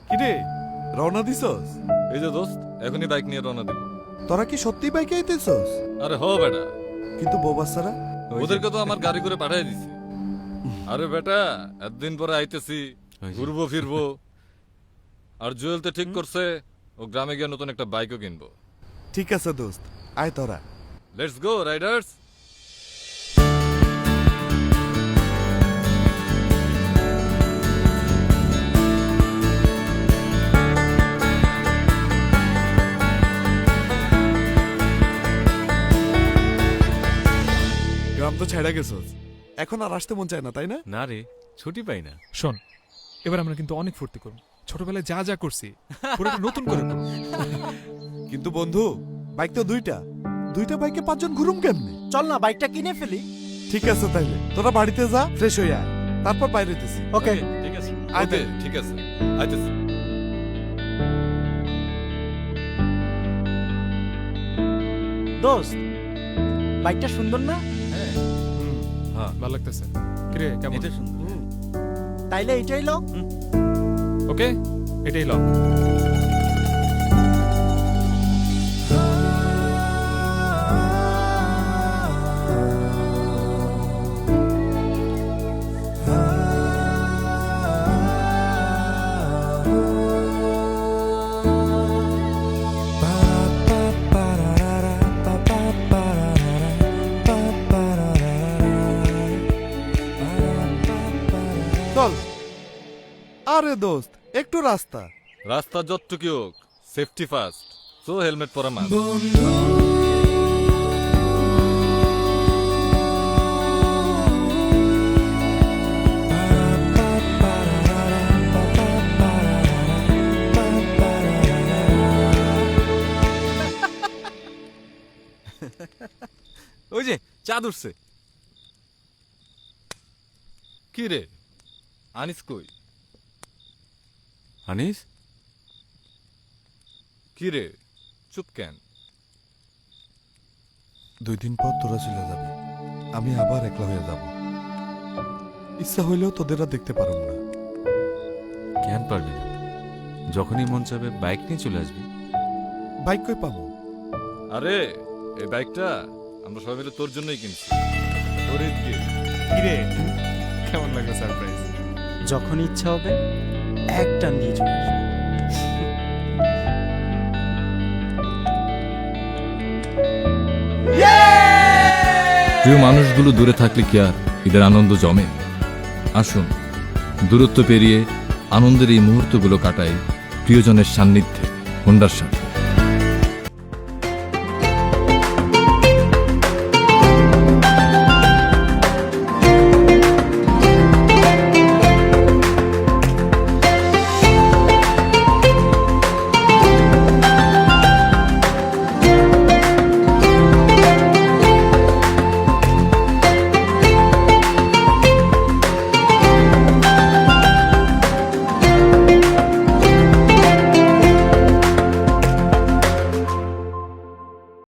কিরে রওনা দিছস? এই যে দোস্ত, এখনই বাইক নিয়ে রওনা দেব। তোরা কি সত্যি বাইকে আইতেছস? আরে হ বেটা, কিন্তু বউ বাচ্চারা? ওদেরকে তো আমার গাড়ি করে পাঠিয়ে দিছি। আরে বেটা, এতদিন পরে আইতেছি, ঘুরবো ফিরবো। আর জুয়েল তো ঠিক করছে ও গ্রামে গিয়ে নতুন একটা বাইকও কিনবো। ঠিক আছে দোস্ত, আয় তোরা। Let's go Riders. গ্রাম তো ছেড়ে গেছস, এখন আর আসতে মন চায় না, তাই না? না রে, ছুটি পাই না। শোন, এবার আমরা কিন্তু অনেক ফুর্তি করব। ছোটবেলায় যা যা করছি পুরোটা নতুন করে করব। কিন্তু বন্ধু, বাইক তো দুইটা, দুইটা বাইকে 5 জন ঘুরুম কেমনে? চল না বাইকটা কিনে ফেলি। ঠিক আছে তাইলে তোরা বাড়িতে যা, ফ্রেশ হয়ে আয়, তারপর বাইরে হইতেছি। ওকে ঠিক আছে, আয় ওকে তাইলে। ঠিক আছে, আইতেছি। দোস্ত, বাইকটা সুন্দর না? হ্যাঁ, ভালো লাগতেছে। কিরে কেমন? এটা সুন্দর। তাইলে এটাই লো। ওকে, এটাই লক। চল। আরে দোস্ত, একটু রাস্তা। রাস্তা যতটুকু হোক, সেফটি ফার্স্ট। সো হেলমেট পরা মান। ওই যে চাঁদ উঠছে। কি রে আনিস কই? আনিস, কি রে চুপ কেন? 2 দিন পর তোরা চলে যাবে, আমি আবার একলা হয়ে যাব। ইচ্ছা হইলেও তোদের আর দেখতে পারব না। কেন পারবি না? যখনই মন চাবে বাইক নিয়ে চলে আসবি। বাইক কই পাবো? আরে এই বাইকটা আমরা সবাই মিলে তোর জন্যই কিনছি। তোর ঈদ কি? কিরে কেমন লাগলো সারপ্রাইজ? যখন ইচ্ছা হবে একটা নিয়ে চলে আসবে। প্রিয় মানুষগুলো দূরে থাকলে কি আর ঈদের আনন্দ জমে? আসুন দূরত্ব পেরিয়ে আনন্দের এই মুহূর্তগুলো কাটাই প্রিয়জনের সান্নিধ্যে হোন্ডার সাথে।